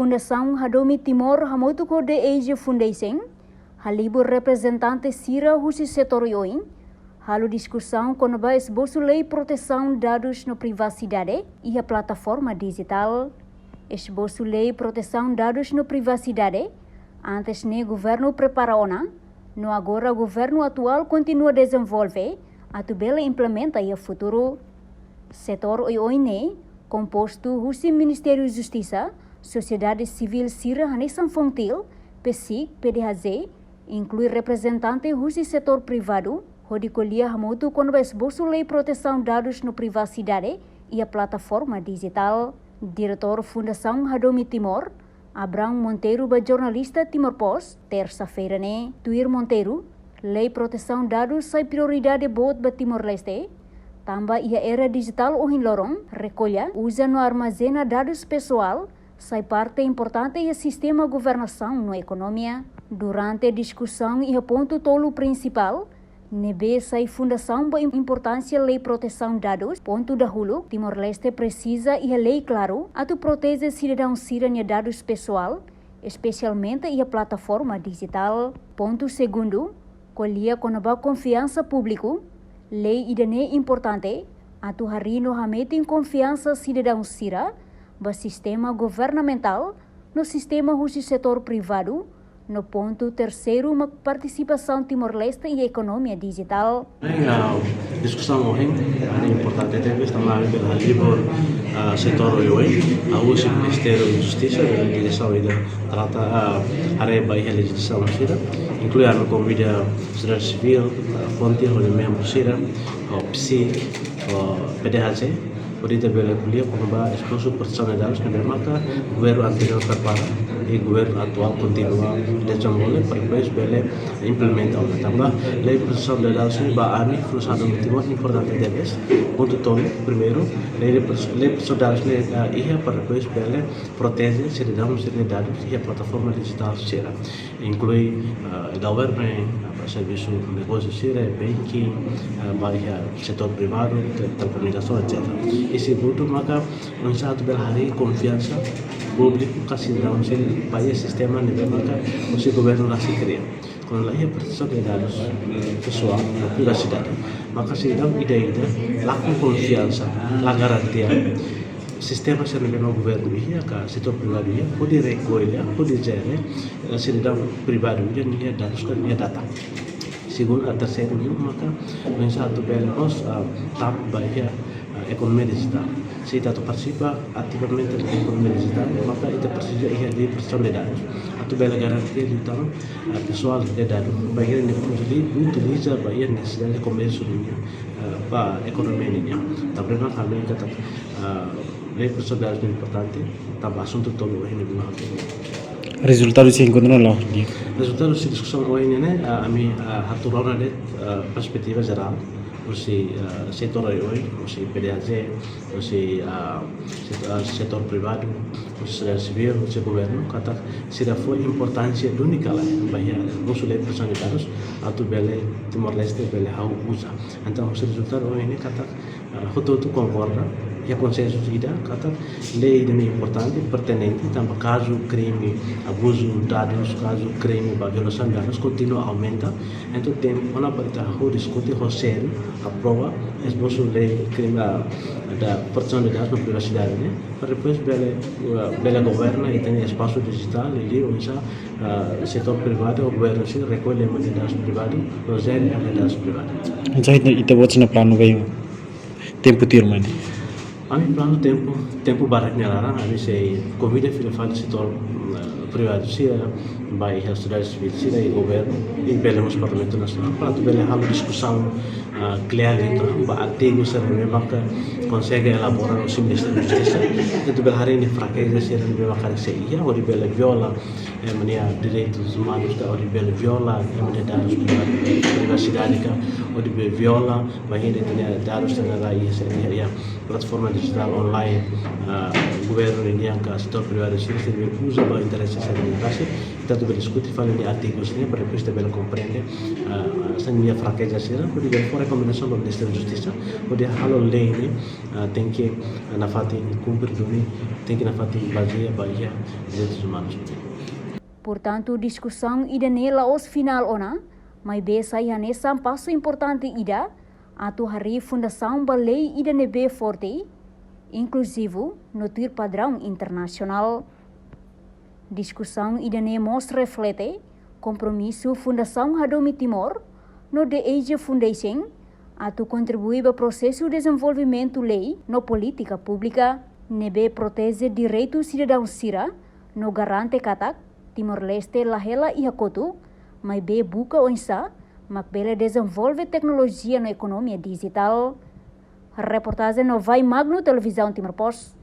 Fundação Hadomi Timor Hamotuko de Asia Foundation, halibur representante Sira husi setor yoin, halu discussão com a esboço lei proteção dados no privacidade e a plataforma digital. Esboço lei proteção dados no privacidade, antes ne governo prepara ona, no agora governo atual continua a desenvolver, atubela implementa e a futuro. Setor yoin composto husi Ministério de Justiça, Sociedade Civil Sira Hanesan Fontil, PSIC, PDHZ, inclui representante husi setor privado, Rodicolia Hamotu quando esboço lei proteção dados no privacidade e a plataforma digital. Diretor Fundação Hadomi Timor, Abraham Monteiro, jornalista Timor Post, terça-feira Tuir Monteiro, lei proteção dados sai prioridade bot ba Timor-Leste, tamba ia era digital o lorong, recolha, usa no armazena dados pessoal, sai parte importante e sistema governação no economia. Durante a discussão e o ponto tolo principal, nebe sai fundação ba importância lei proteção dados, ponto da hulu, Timor-Leste precisa e a lei claro, a tu protege cidadão siranya dados pessoal, especialmente e a plataforma digital. Ponto segundo, colhia com a confiança público, lei idane importante, a tu harino hametin confiança cidadão sira, ba sistema governamental, no sistema husi setor privado, no ponto terceiro, uma participação Timor-Leste e economia digital. A discussão hoje é importante, estamos a ver a libor setor hoje, a uso do Ministério da Justiça, a direção da trata a reba e a legislação sira, inclui a convida a sociedade civil, a fonte, os membros sira, o PSI, o PDHZ, Podita bela kuliah pengubah eksklusif personalidades na maka governo anterior prepara e governo atual continua desenvolver para depois bela implementar tambah lei personalidades ni ba ami frustrado motivo importante deles ponto todo primeiro lei personalidades ni ia para depois bela protege cidadãos e dados e a plataforma digital será inclui government serviço de negócio será banking bahia setor privado telecomunicação etc. E segundo, maka satu berhari confiança público kasih dalam banyak sistema nível maka o governo nasce cria. Quando lá é proteção de dados pessoal, privacidade, maka cidadão ida laku confiança, la garantia sistema se no governo ia ka setor privado ia pode recolher, pode gerar cidadão privado ia dados kan ia data. Segundo a terceiro maka satu belos tap bahia economia digital. Se kita participa ativamente na economia digital, maka kita precisa de proteção de dados. Atu bela garantia então pessoal de dados. Bahia ni utiliza bahia necessidade de comércio para economia ni. Tapi memang kami kata lei proteção de dados é importante. Tambah assunto todo ini memang. Resultado se encontra lá. Resultado se discussão hoje ni ami haturona de perspektiva geral. Usi setor hoje, usi PDHZ, usi setor privado, usi sociedade civil, usi governo, kata sida foi importância única lá, bahia musuh lei personalidades atau bele Timor-Leste bele hau usa. Então o resultado hoje ni kata hutu concorda e a consenso ida kata lei ini importante pertinente tambah caso crime abuso dados caso crime violação de dados continua aumenta então tem uma para discutir o sério aprova esboço lei crime da proteção de dados na privacidade né para depois bela governa e tem espaço digital ali onde setor privado o governo se recolhe de dados privado ou gera dados privado. Então itu buat na plano veio tempo tirman. Kami plano tempo baratnya larang kami sei convida filafal setor privado sia baik a sociedade civil sia e governo e belemos parlamento nacional para tu bele hal discussão clear então ba artigo se memang consegue elaborar o Ministério da Justiça itu bele hari ini fraqueza sia memang cara sei ia ori bele viola mania direitos humanos da ori bele viola mania dados privacidade ka ori bele viola bahia de dados da raia ia plataforma digital online governo ini yang ka setor privado sia usa ba interesse sia tanto per discutere fare gli articoli per questo bene comprendere se mia fraqueza sera quindi per fare recomendazione del Ministero da Giustizia quindi halo lei tem que na fati cumprir doni tem que na fati bagia direitos humanos. Portanto, discussão ida nela os final ona, mas besa nessa passo importante ida, atu hari fundação ba lei ida nebe forte, inclusivo no tir padrão internacional. Discussão ida ne mostra reflete compromisso Fundação Hadomi Timor no The Asia Foundation atu contribui para o processo de desenvolvimento lei no política pública, nebe protege direitos cidadãos sira, no garante katak Timor-Leste lahela e hakotu, mas be buka onsa, makbele desenvolve tecnologia na economia digital. Reportagem no Vai Magno Televisão Timor Post.